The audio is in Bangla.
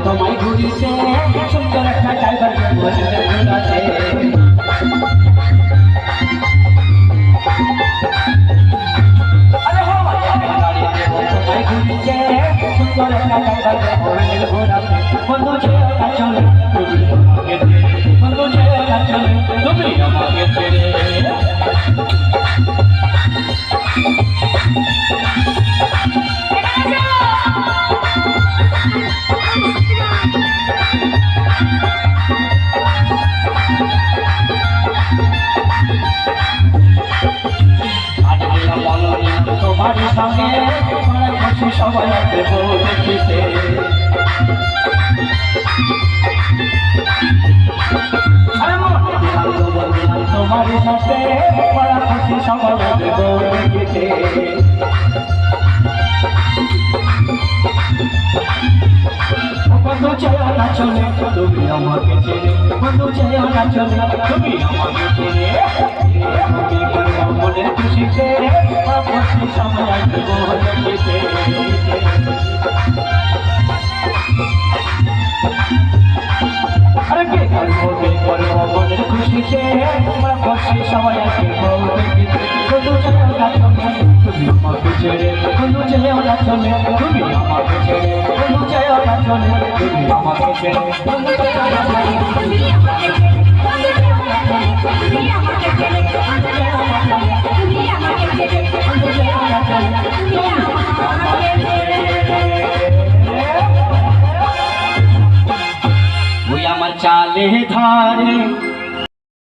তোমায় ঘুরিছে সুন্দর একটা ড্রাইভার ঘোরাছে তোমায় ঘুরিছে সুন্দর একটা ড্রাইভার ঘোরাছে বন্ধু ছেড়ে চলে বন্ধু ছেড়ে চলে তুমি আমাকে ছেড়ে তোমার সঙ্গে খুশি সবাই দেখিতে তোমার সাথে বড় খুশি সবাই দেখিতে বন্ধু চেয়েও না চলে তুমি আমাকে ছেড়ে বন্ধু চেয়েও না চলে তুমি আমাকে ছেড়ে মনের খুশিতে খুশি সময় দেখিতে আরে কে করবো মনের খুশিতে খুশি সময় দেখিতে বন্ধু চেয়েও না চলে তুমি আমাকে ছেড়ে বন্ধু চেয়েও না চলে তুমি আমাকে ছেড়ে বন্ধু চেয়েও না চলে তুমি আমাকে ছেড়ে বন্ধু চেয়েও না চলে তুমি আমাকে ছেড়ে আমার চালে ধারে